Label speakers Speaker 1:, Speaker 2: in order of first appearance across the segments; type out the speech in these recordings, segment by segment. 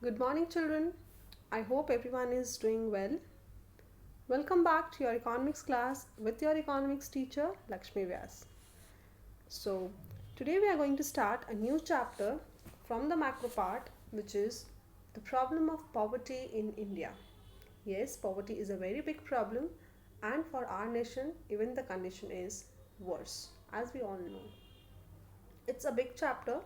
Speaker 1: Good morning, children. I hope everyone is doing well. Welcome back to your economics class with your economics teacher Lakshmi Vyas. So, today we are going to start a new chapter from the macro part, which is the problem of poverty in India. Yes, poverty is a very big problem, and for our nation, even the condition is worse, as we all know. It's a big chapter,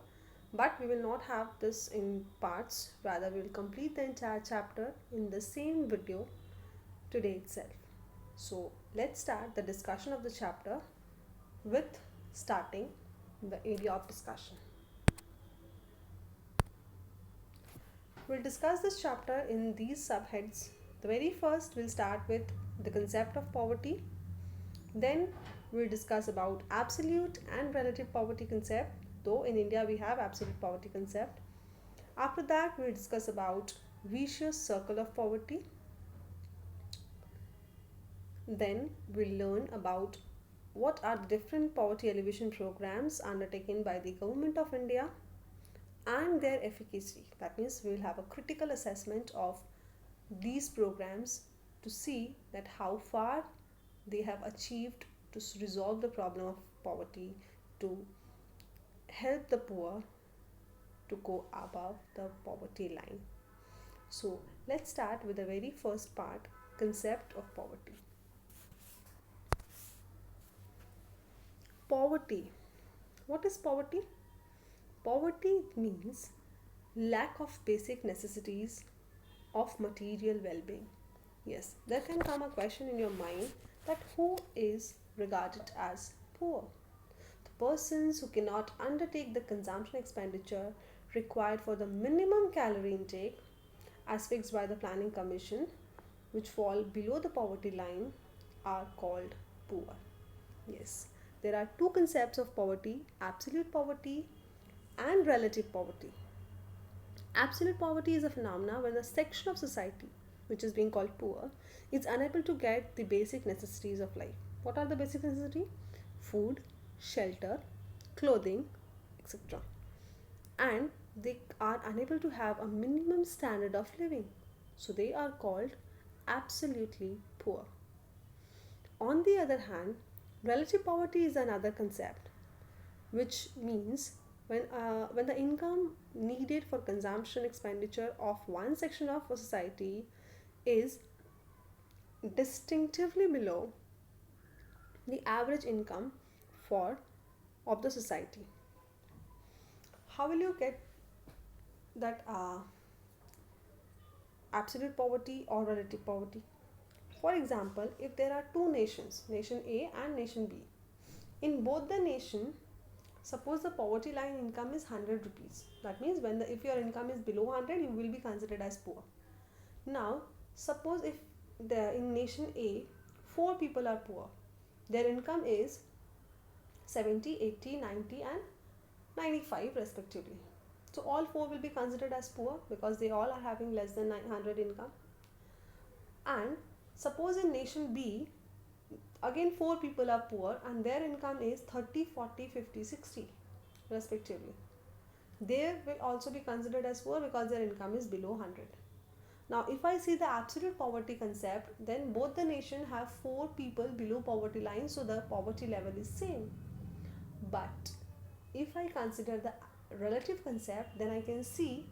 Speaker 1: but we will not have this in parts. Rather, we will complete the entire chapter in the same video today itself. So, let's start the discussion of the chapter with starting the area of discussion. We'll discuss this chapter in these subheads. The very first, we'll start with the concept of poverty. Then we'll discuss about absolute and relative poverty concept, though in India we have absolute poverty concept. After that, we'll discuss about vicious circle of poverty. Then we'll learn about what are the different poverty alleviation programs undertaken by the government of India and their efficacy. That means we will have a critical assessment of these programs to see that how far they have achieved to resolve the problem of poverty, to help the poor to go above the poverty line. So let's start with the very first part, concept of poverty. Poverty. What is poverty? Poverty means lack of basic necessities of material well-being. Yes, there can come a question in your mind that who is regarded as poor? The persons who cannot undertake the consumption expenditure required for the minimum calorie intake as fixed by the planning commission, which fall below the poverty line, are called poor. Yes, there are two concepts of poverty, absolute poverty and relative poverty. Absolute poverty is a phenomena when a section of society, which is being called poor, is unable to get the basic necessities of life. What are the basic necessities? Food, shelter, clothing, etc. And they are unable to have a minimum standard of living. So they are called absolutely poor. On the other hand, relative poverty is another concept, which means when the income needed for consumption expenditure of one section of a society is distinctively below the average income for of the society. How will you get that absolute poverty or relative poverty? For example, if there are two nations, nation A and nation B, in both the nation, suppose the poverty line income is 100 rupees. That means if your income is below 100, you will be considered as poor. Now, suppose if in nation A, 4 people are poor. Their income is 70, 80, 90 and 95 respectively. So all 4 will be considered as poor because they all are having less than 900 income. And suppose in nation B, again 4 people are poor and their income is 30, 40, 50, 60 respectively. They will also be considered as poor because their income is below 100. Now, if I see the absolute poverty concept, then both the nation have 4 people below poverty line, so the poverty level is same. But if I consider the relative concept, then I can see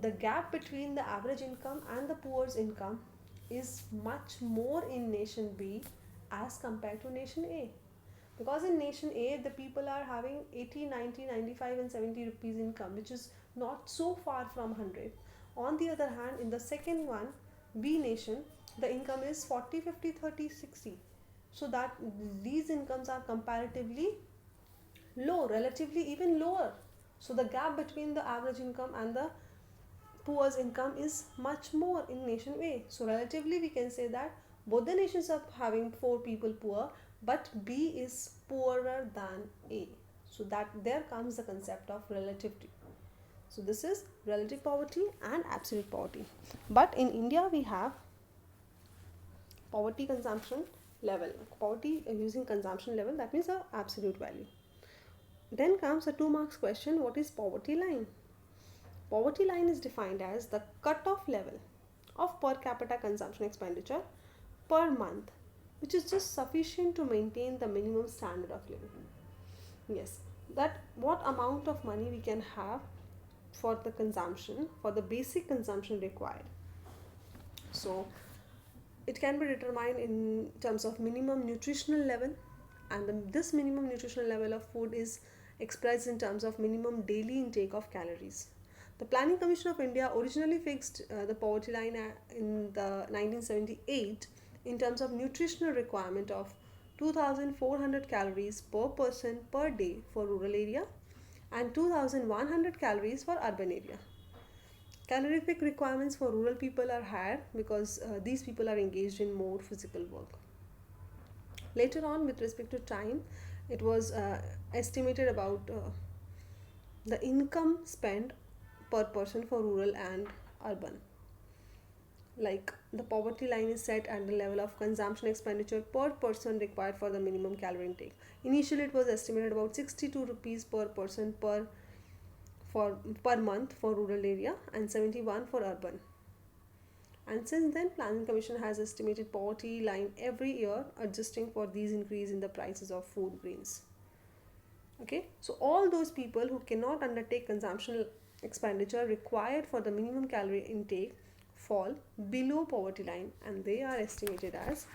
Speaker 1: the gap between the average income and the poor's income is much more in nation B as compared to nation A. Because in nation A, the people are having 80, 90, 95 and 70 rupees income, which is not so far from 100. On the other hand, in the second one, B nation, the income is 40, 50, 30, 60. So that these incomes are comparatively low, relatively even lower. So the gap between the average income and the poor's income is much more in nation A. So relatively we can say that both the nations are having 4 people poor, but B is poorer than A. So that there comes the concept of relativity. So this is relative poverty and absolute poverty. But in India we have poverty consumption level. Poverty using consumption level, that means the absolute value. Then comes a 2 marks question, what is poverty line? poverty line is defined as the cutoff level of per capita consumption expenditure per month, which is just sufficient to maintain the minimum standard of living. Yes, that what amount of money we can have for the consumption, for the basic consumption required. So it can be determined in terms of minimum nutritional level, and this minimum nutritional level of food is expressed in terms of minimum daily intake of calories. The Planning Commission of India originally fixed the poverty line in the 1978 in terms of nutritional requirement of 2400 calories per person per day for rural area and 2100 calories for urban area. Calorific requirements for rural people are higher because these people are engaged in more physical work. Later on, with respect to time, it was estimated about the income spent per person for rural and urban. Like the poverty line is set at the level of consumption expenditure per person required for the minimum calorie intake. Initially, it was estimated about 62 rupees per person per month for rural area and 71 for urban. And since then, Planning Commission has estimated poverty line every year, adjusting for these increase in the prices of food grains. Okay, so all those people who cannot undertake consumption expenditure required for the minimum calorie intake fall below poverty line, and they are estimated as,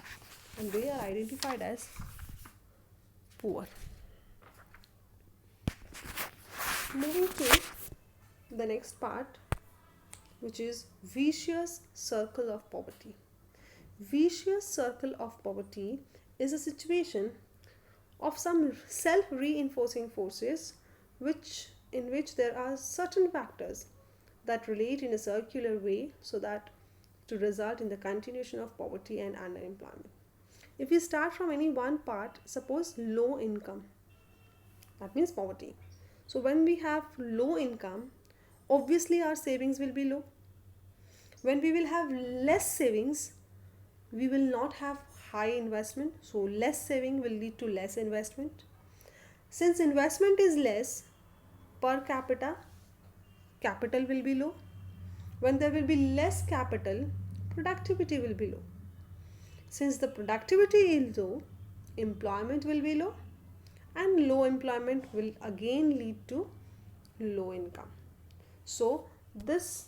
Speaker 1: and they are identified as poor. Moving to the next part, which is vicious circle of poverty. Vicious circle of poverty is a situation of some self-reinforcing forces in which there are certain factors that relate in a circular way so that to result in the continuation of poverty and underemployment. If we start from any one part, suppose low income, that means poverty. So when we have low income, obviously our savings will be low. When we will have less savings, we will not have high investment, so less saving will lead to less investment. Since investment is less, per capita capital will be low. When there will be less capital, productivity will be low. Since the productivity is low, employment will be low, and low employment will again lead to low income. So this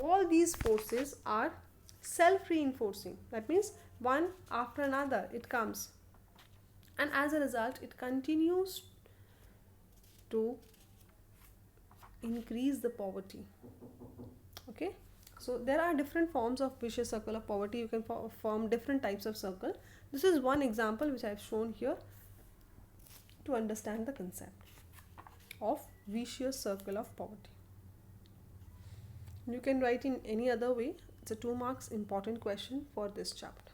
Speaker 1: all these forces are self-reinforcing. That means one after another it comes, and as a result it continues to increase the poverty. Okay, so there are different forms of vicious circle of poverty. You can form different types of circle. This is one example which I have shown here to understand the concept of vicious circle of poverty. You can write in any other way. It's a 2 marks important question for this chapter.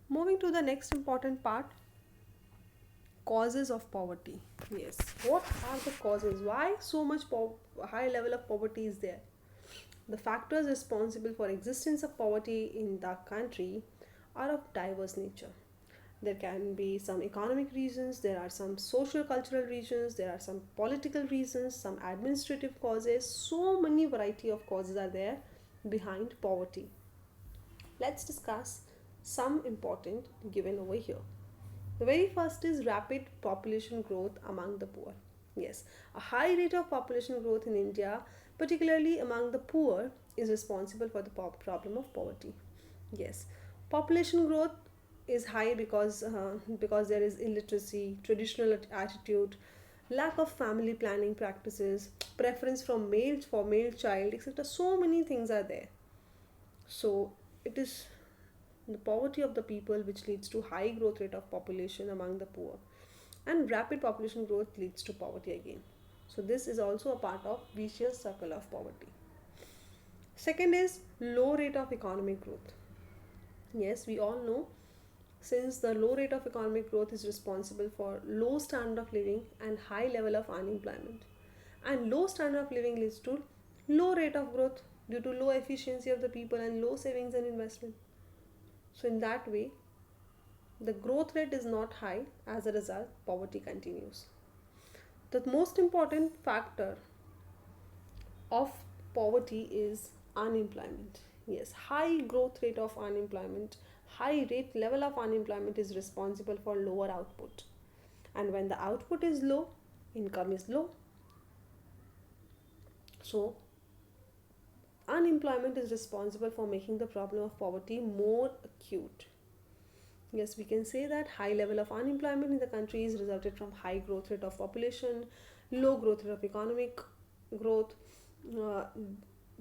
Speaker 1: Moving to the next important part, causes of poverty. Yes, what are the causes? Why so much high level of poverty is there? The factors responsible for existence of poverty in the country are of diverse nature. There can be some economic reasons, there are some social cultural reasons, there are some political reasons, some administrative causes. So many variety of causes are there behind poverty. Let's discuss some important given over here. The very first is rapid population growth among the poor. Yes, a high rate of population growth in India, particularly among the poor, is responsible for the problem of poverty. Yes, population growth is high because there is illiteracy, traditional attitude, lack of family planning practices, preference from male for male child, etc. So many things are there. So it is the poverty of the people which leads to high growth rate of population among the poor, and rapid population growth leads to poverty again. So this is also a part of vicious circle of poverty. Second is low rate of economic growth. Yes, we all know, since the low rate of economic growth is responsible for low standard of living and high level of unemployment, and low standard of living leads to low rate of growth due to low efficiency of the people and low savings and investment. So in that way, the growth rate is not high. As a result, poverty continues. The most important factor of poverty is unemployment. Yes, high growth rate of unemployment, high rate level of unemployment is responsible for lower output. And when the output is low, income is low. So, unemployment is responsible for making the problem of poverty more acute. Yes, we can say that high level of unemployment in the country is resulted from high growth rate of population, low growth rate of economic growth, uh,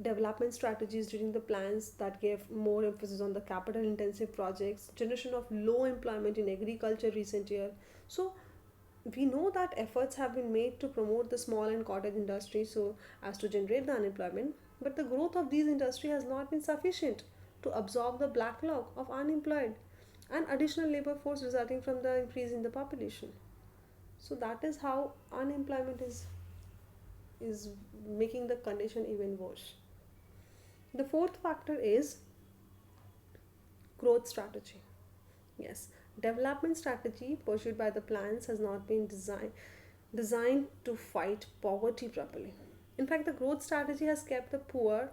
Speaker 1: development strategies during the plans that gave more emphasis on the capital intensive projects, generation of low employment in agriculture recent year. So we know that efforts have been made to promote the small and cottage industry so as to generate the unemployment, but the growth of these industry has not been sufficient to absorb the backlog of unemployed and additional labor force resulting from the increase in the population. So that is how unemployment is making the condition even worse. The fourth factor is growth strategy. Yes, development strategy pursued by the plans has not been designed to fight poverty properly. In fact, the growth strategy has kept the poor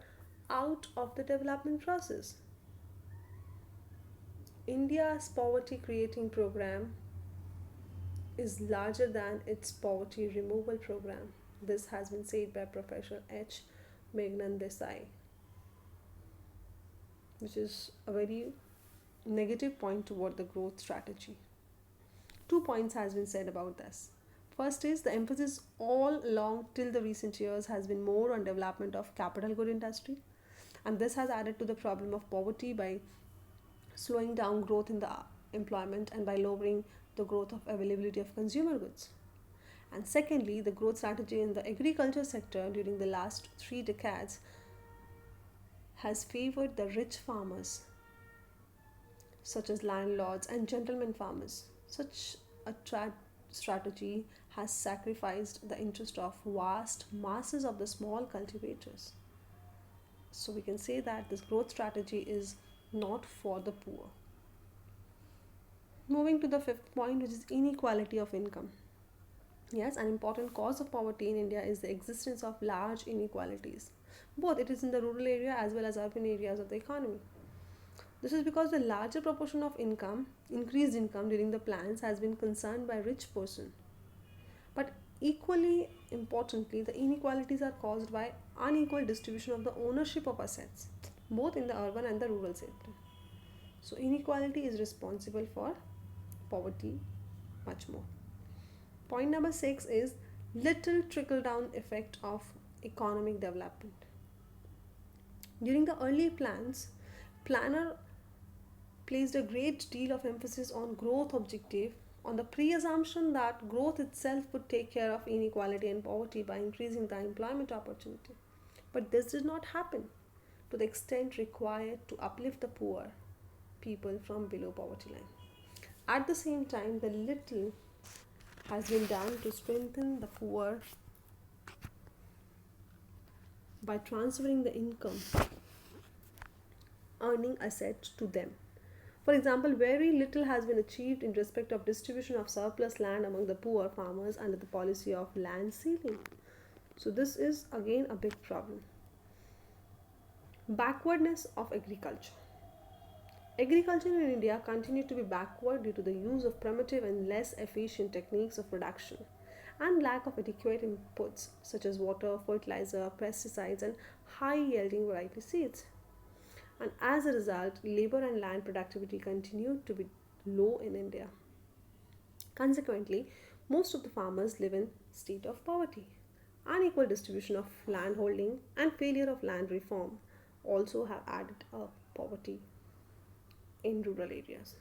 Speaker 1: out of the development process. India's poverty creating program is larger than its poverty removal program. This has been said by Professor H. Meghnad Desai, which is a very negative point toward the growth strategy. Two points has been said about this. First is the emphasis all along till the recent years has been more on development of capital good industry, and this has added to the problem of poverty by slowing down growth in the employment and by lowering the growth of availability of consumer goods. And secondly, the growth strategy in the agriculture sector during the last 3 decades has favored the rich farmers, such as landlords and gentlemen farmers. Such a strategy has sacrificed the interest of vast masses of the small cultivators. So we can say that this growth strategy is not for the poor. Moving to the fifth point, which is inequality of income. Yes, an important cause of poverty in India is the existence of large inequalities. Both it is in the rural area as well as urban areas of the economy. This is because the larger proportion of income, increased income during the plans has been concerned by rich person. But equally importantly, the inequalities are caused by unequal distribution of the ownership of assets, both in the urban and the rural sector. So inequality is responsible for poverty much more. Point number 6 is little trickle down effect of economic development. During the early plans, planner placed a great deal of emphasis on growth objective on the pre-assumption that growth itself would take care of inequality and poverty by increasing the employment opportunity. But this did not happen to the extent required to uplift the poor people from below poverty line. At the same time, the little has been done to strengthen the poor by transferring the income earning assets to them. For example, very little has been achieved in respect of distribution of surplus land among the poor farmers under the policy of land ceiling. So this is again a big problem. Backwardness of agriculture. Agriculture in India continued to be backward due to the use of primitive and less efficient techniques of production and lack of adequate inputs such as water, fertilizer, pesticides, and high yielding variety seeds. And as a result, labor and land productivity continued to be low in India. Consequently, most of the farmers live in state of poverty. Unequal distribution of land holding and failure of land reform also have added up poverty in rural areas.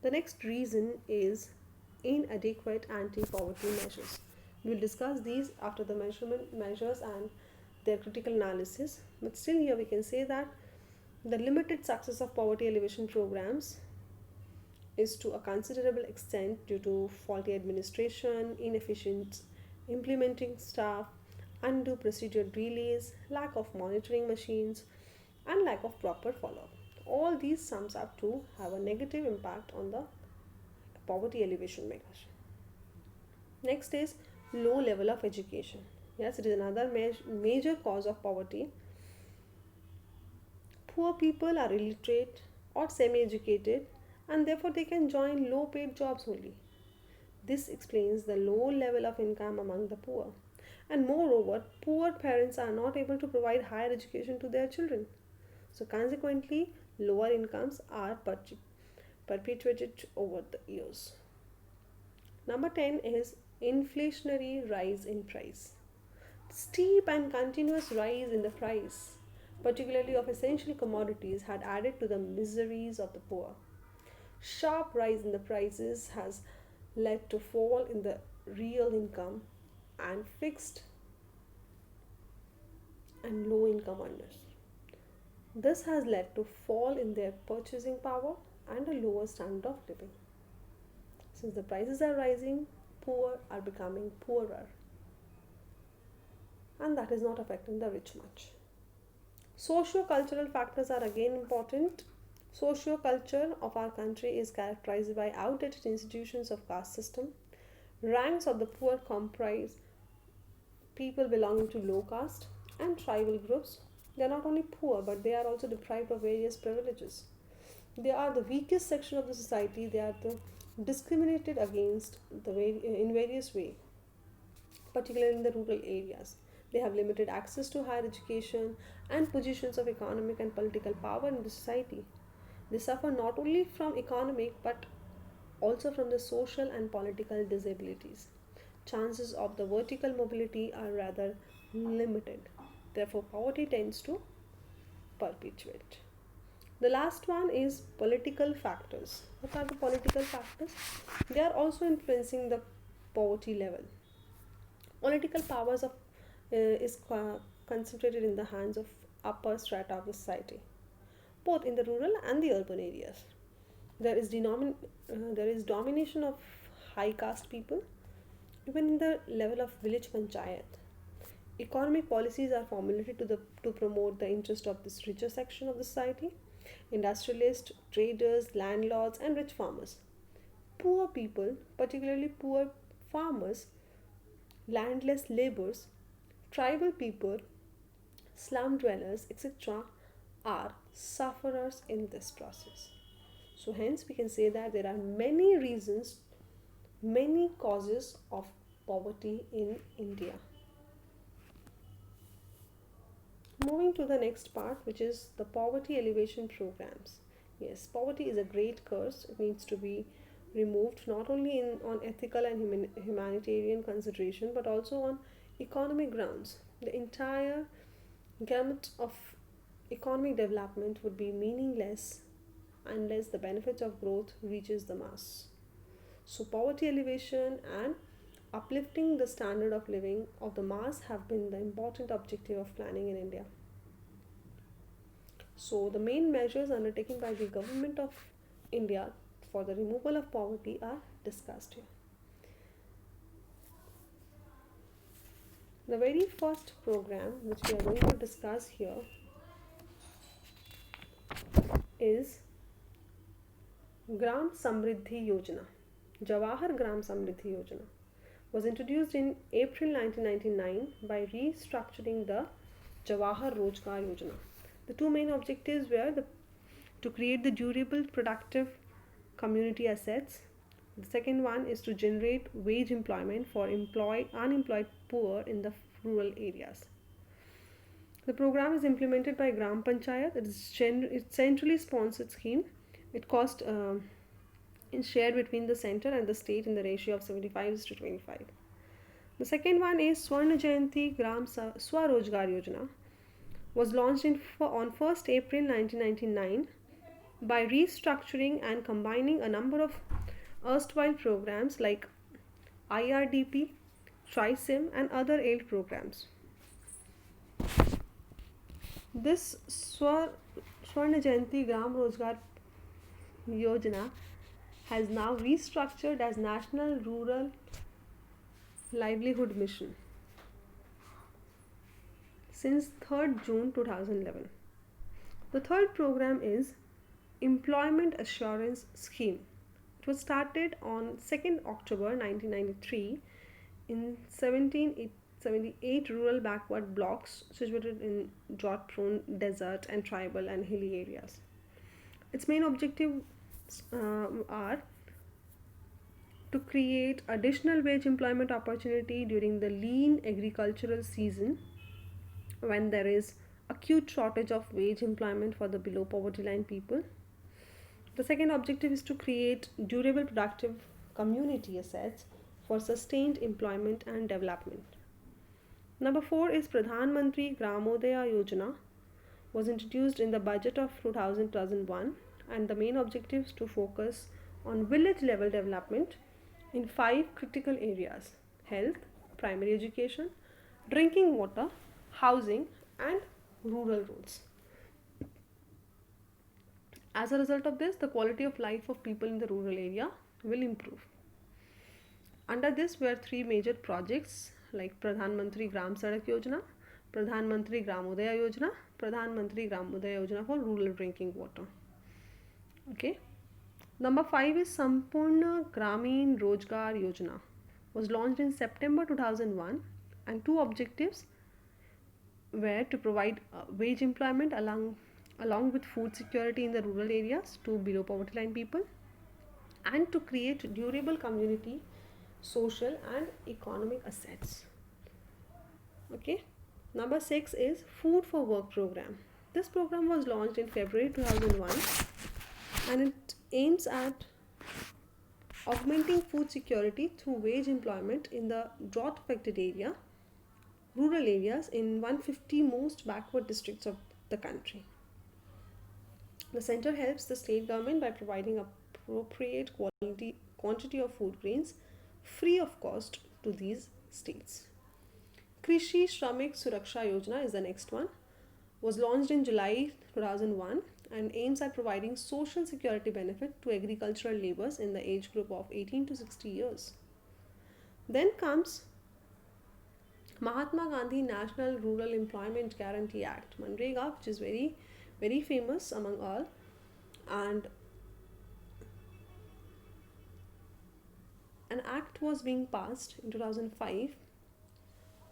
Speaker 1: The next reason is inadequate anti-poverty measures. We will discuss these after the measurement measures and their critical analysis. But still here we can say that the limited success of poverty alleviation programs is to a considerable extent due to faulty administration, inefficient implementing staff, undue procedure delays, lack of monitoring machines, and lack of proper follow up. All these sums up to have a negative impact on the poverty alleviation measure. Next is low level of education. Yes, it is another major cause of poverty. Poor people are illiterate or semi educated, and therefore they can join low paid jobs only. This explains the low level of income among the poor. And moreover, poor parents are not able to provide higher education to their children. So, consequently, lower incomes are perpetuated over the years. Number 10 is inflationary rise in price. Steep and continuous rise in the price, particularly of essential commodities, had added to the miseries of the poor. Sharp rise in the prices has led to fall in the real income and fixed and low income earners. This has led to fall in their purchasing power and a lower standard of living. Since the prices are rising, poor are becoming poorer, and that is not affecting the rich much. Socio-cultural factors are again important. Socio-culture of our country is characterized by outdated institutions of caste system. Ranks of the poor comprise people belonging to low caste and tribal groups. They are not only poor, but they are also deprived of various privileges. They are the weakest section of the society. They are the discriminated against in various ways, particularly in the rural areas. They have limited access to higher education and positions of economic and political power in the society. They suffer not only from economic but also from the social and political disabilities. Chances of the vertical mobility are rather limited. Therefore, poverty tends to perpetuate. The last one is political factors. What are the political factors? They are also influencing the poverty level. Political powers is concentrated in the hands of upper strata of the society, both in the rural and the urban areas. There is domination of high caste people, even in the level of village panchayat. Economic policies are formulated to promote the interest of this richer section of the society, industrialists, traders, landlords, and rich farmers. Poor people, particularly poor farmers, landless laborers, tribal people, slum dwellers, etc., are sufferers in this process. So, hence, we can say that there are many reasons, many causes of poverty in India. Moving to the next part, which is the poverty elevation programs. Yes, poverty is a great curse. It needs to be removed not only on ethical and humanitarian consideration but also on economic grounds. The entire gamut of economic development would be meaningless unless the benefit of growth reaches the mass. So, poverty elevation and uplifting the standard of living of the mass have been the important objective of planning in India. So, the main measures undertaken by the government of India for the removal of poverty are discussed here. The very first program which we are going to discuss here is Gram Samriddhi Yojana. Jawahar Gram Samriddhi Yojana was introduced in April 1999 by restructuring the Jawahar Rojgar Yojana. The two main objectives were to create the durable, productive community assets. The second one is to generate wage employment for unemployed poor in the rural areas. The program is implemented by Gram Panchayat. It's centrally sponsored scheme. It cost is shared between the center and the state in the ratio of 75 to 25. The second one is Swarna Jayanti Gram Swarojgar Yojana was launched on 1st April 1999 by restructuring and combining a number of erstwhile programs like IRDP, TRISIM, and other aid programs. This Swarna Jayanti Gram Rojgar Yojana has now restructured as National Rural Livelihood Mission since 3rd June 2011. The third program is Employment Assurance Scheme. It was started on 2nd October 1993 in 78 rural backward blocks situated in drought prone desert and tribal and hilly areas. Its main objectives are to create additional wage employment opportunity during the lean agricultural season when there is acute shortage of wage employment for the below poverty line people. The second objective is to create durable productive community assets for sustained employment and development. Number 4 is Pradhan Mantri Gramodaya Yojana was introduced in the budget of 2001, and the main objectives to focus on village level development in 5 critical areas: health, primary education, drinking water, housing and rural roads. As a result of this, the quality of life of people in the rural area will improve. Under this were 3 major projects like Pradhan Mantri Gram Sadak Yojana, Pradhan Mantri Gramodaya Yojana, Pradhan Mantri Gramodaya Yojana for rural drinking water. Okay. Number 5 is Sampurna Gramin Rojgar Yojana. Was launched in September 2001, and 2 objectives were to provide wage employment along with food security in the rural areas to below poverty line people, and to create durable community, social and economic assets. Okay. Number 6 is Food for Work program. This program was launched in February 2001, and it aims at augmenting food security through wage employment in the drought affected rural areas in 150 most backward districts of the country. The center helps the state government by providing appropriate quantity of food grains free of cost to these states. Krishi Shramik Suraksha Yojana is the next one. Was launched in July 2001 and aims at providing social security benefit to agricultural laborers in the age group of 18 to 60 years. Then comes Mahatma Gandhi National Rural Employment Guarantee Act, Manrega, which is very famous among all, and an act was being passed in 2005.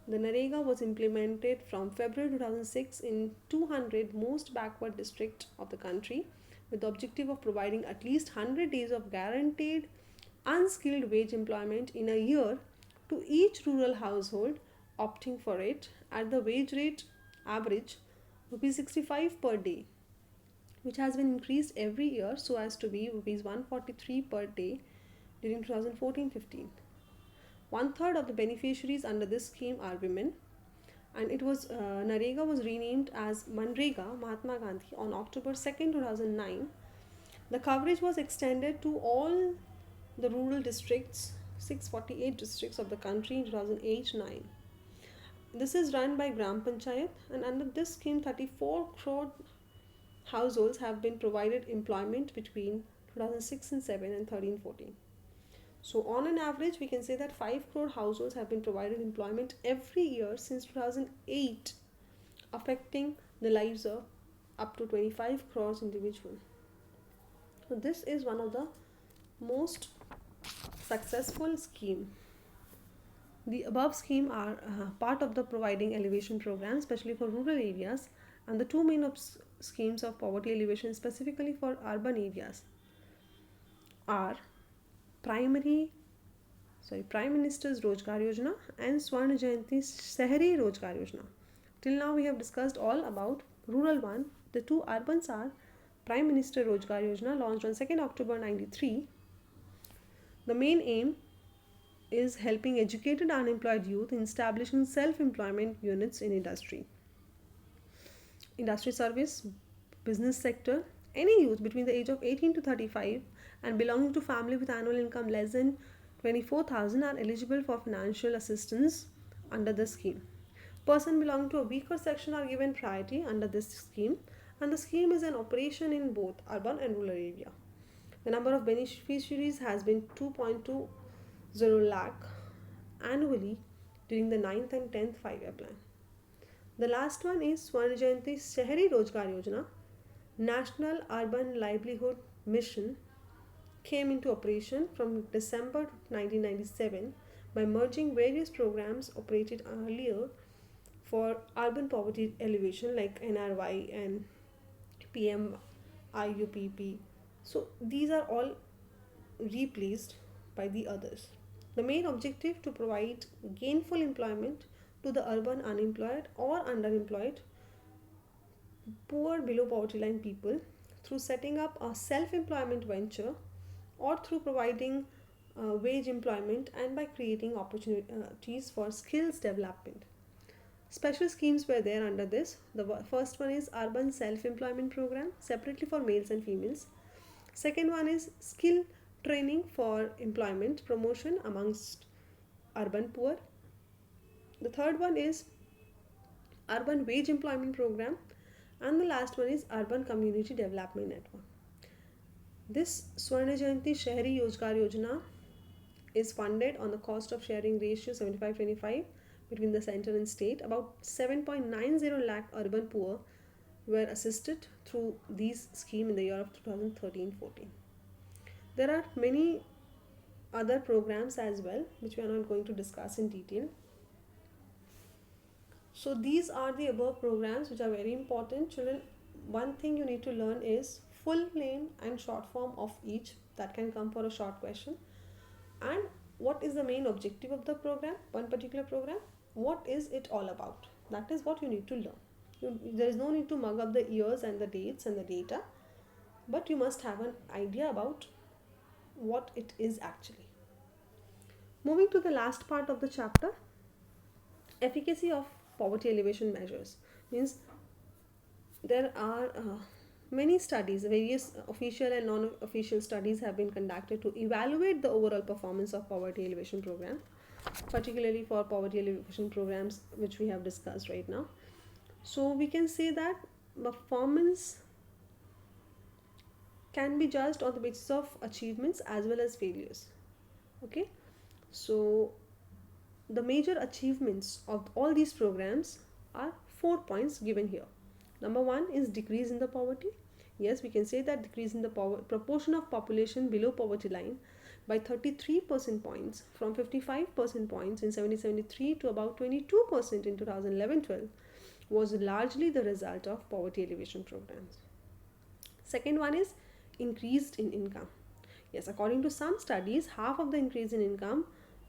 Speaker 1: The Narega was implemented from February 2006 in 200 most backward districts of the country, with the objective of providing at least 100 days of guaranteed unskilled wage employment in a year to each rural household opting for it at the wage rate average rupees 65 per day, which has been increased every year so as to be rupees 143 per day during 2014-15. 1/3 of the beneficiaries under this scheme are women, and it was Narega was renamed as Manrega Mahatma Gandhi on October 2nd, 2009. The coverage was extended to all the rural districts, 648 districts of the country in 2008-9. This is run by Gram Panchayat, and under this scheme 34 crore households have been provided employment between 2006 and 7 and 13-14. So on an average, we can say that 5 crore households have been provided employment every year since 2008, affecting the lives of up to 25 crores individuals. So this is one of the most successful scheme. The above scheme are part of the providing elevation program, especially for rural areas, and the 2 main schemes of poverty elevation specifically for urban areas are Prime Minister's Rojgar Yojana and Swarna Jayanti Shahri Rojgar Yojana. Till now we have discussed all about rural one. The 2 urbans are Prime Minister Rojgar Yojana, launched on 2nd October 93. The main aim is helping educated unemployed youth in establishing self-employment units in industry service, business sector. Any youth between the age of 18 to 35 and belonging to family with annual income less than 24,000 are eligible for financial assistance under the scheme. Person belonging to a weaker section are given priority under this scheme, and the scheme is in operation in both urban and rural area. The number of beneficiaries has been 2.20 lakh annually during the 9th and 10th 5-year plan. The last one is Swarna Jayanti Shahri Rojgar Yojana. National Urban Livelihood Mission came into operation from December 1997 by merging various programs operated earlier for urban poverty alleviation like NRY and PMIUPP. So these are all replaced by the others. The main objective to provide gainful employment to the urban unemployed or underemployed poor below poverty line people through setting up a self-employment venture or through providing wage employment and by creating opportunities for skills development. Special schemes were there under this. The first one is urban self-employment program separately for males and females. Second one is skill training for employment promotion amongst urban poor. The third one is urban wage employment program, and the last one is urban community development network. This Swarna Jayanti Shahri Rozgar Yojana is funded on the cost of sharing ratio 75-25 between the center and state. About 7.90 lakh urban poor were assisted through these scheme in the year of 2013-14. There are many other programs as well which we are not going to discuss in detail. So these are the above programs which are very important. Children, one thing you need to learn is full name and short form of each. That can come for a short question. And what is the main objective of the program, one particular program? What is it all about? That is what you need to learn. There is no need to mug up the years and the dates and the data, but you must have an idea about what it is actually. Moving to the last part of the chapter, efficacy of poverty alleviation measures. Means there are many studies, various official and non-official studies have been conducted to evaluate the overall performance of poverty alleviation program, particularly for poverty alleviation programs which we have discussed right now. So we can say that performance can be judged on the basis of achievements as well as failures. Okay, so the major achievements of all these programs are 4 points given here. Number one is decrease in the poverty. Yes, we can say that decrease in the proportion of population below poverty line by 33% points from 55% points in 1773 to about 22% in 2011-12 was largely the result of poverty alleviation programs. Second one is increased in income. Yes, according to some studies, half of the increase in income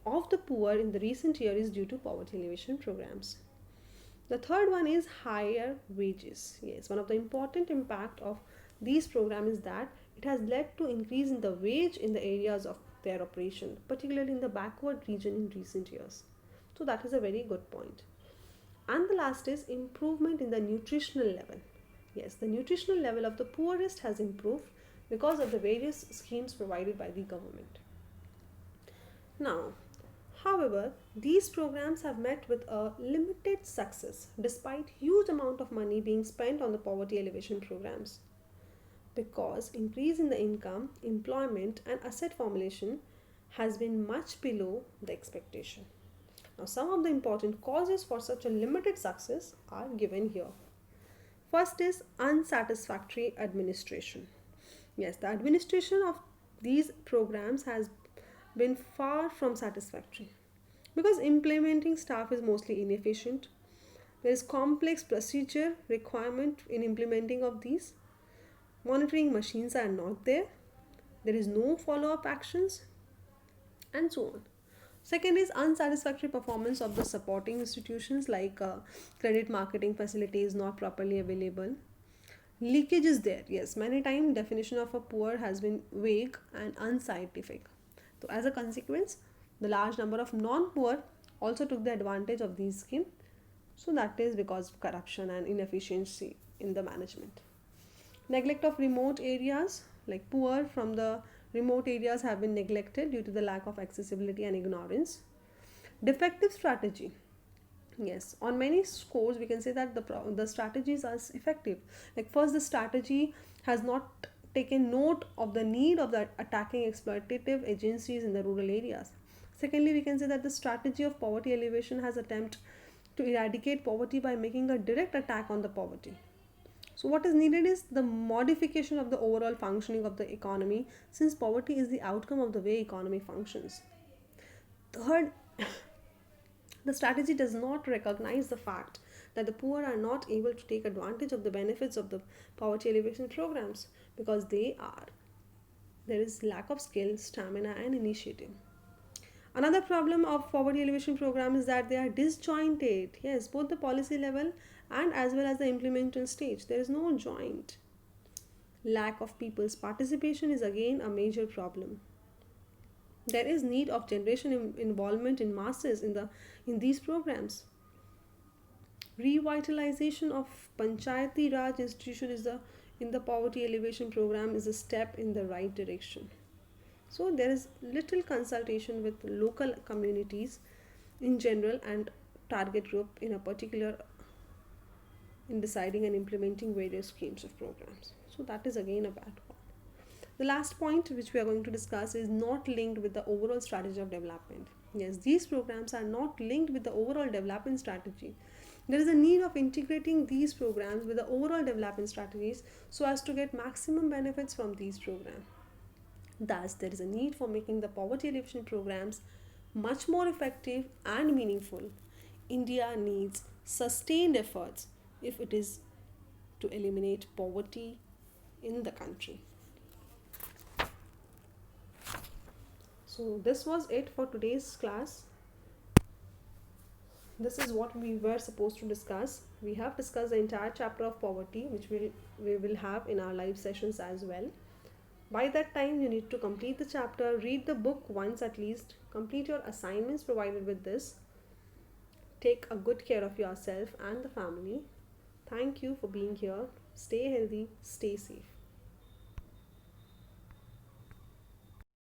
Speaker 1: of the poor in the recent year is due to poverty alleviation programs. The third one is higher wages. Yes, one of the important impact of these programs is that it has led to increase in the wage in the areas of their operation, particularly in the backward region in recent years. So that is a very good point. And the last is improvement in the nutritional level. Yes, the nutritional level of the poorest has improved because of the various schemes provided by the government. Now, however, these programs have met with a limited success despite huge amount of money being spent on the poverty alleviation programs, because increase in the income, employment and asset formulation has been much below the expectation. Now, some of the important causes for such a limited success are given here. First is unsatisfactory administration. Yes, the administration of these programs has been far from satisfactory because implementing staff is mostly inefficient. There is complex procedure requirement in implementing of these. Monitoring machines are not there. There is no follow-up actions and so on. Second is unsatisfactory performance of the supporting institutions like credit marketing facilities not properly available. Leakage is there. Yes, many times definition of a poor has been vague and unscientific. So as a consequence, the large number of non-poor also took the advantage of these schemes. So that is because of corruption and inefficiency in the management. Neglect of remote areas, like poor from the remote areas have been neglected due to the lack of accessibility and ignorance. Defective strategy. Yes, on many scores we can say that the strategies are effective. Like first, the strategy has not taken note of the need of the attacking exploitative agencies in the rural areas. Secondly, we can say that the strategy of poverty alleviation has attempt to eradicate poverty by making a direct attack on the poverty. So what is needed is the modification of the overall functioning of the economy, since poverty is the outcome of the way economy functions. Third The strategy does not recognize the fact that the poor are not able to take advantage of the benefits of the poverty alleviation programs because there is lack of skill, stamina, and initiative. Another problem of poverty alleviation program is that they are disjointed. Yes, both the policy level and as well as the implementation stage. There is no joint. Lack of people's participation is again a major problem. There is need of generation involvement in masses in these programs. Revitalization of Panchayati Raj institution in the poverty alleviation program is a step in the right direction. So there is little consultation with local communities in general and target group in a particular in deciding and implementing various schemes of programs. So that is again a bad one. The last point which we are going to discuss is not linked with the overall strategy of development. Yes, these programs are not linked with the overall development strategy. There is a need of integrating these programs with the overall development strategies so as to get maximum benefits from these programs. Thus, there is a need for making the poverty alleviation programs much more effective and meaningful. India needs sustained efforts if it is to eliminate poverty in the country. So, this was it for today's class. This is what we were supposed to discuss. We have discussed the entire chapter of poverty, which we will have in our live sessions as well. By that time, you need to complete the chapter, read the book once at least, complete your assignments provided with this, take a good care of yourself and the family. Thank you for being here. Stay healthy, stay safe.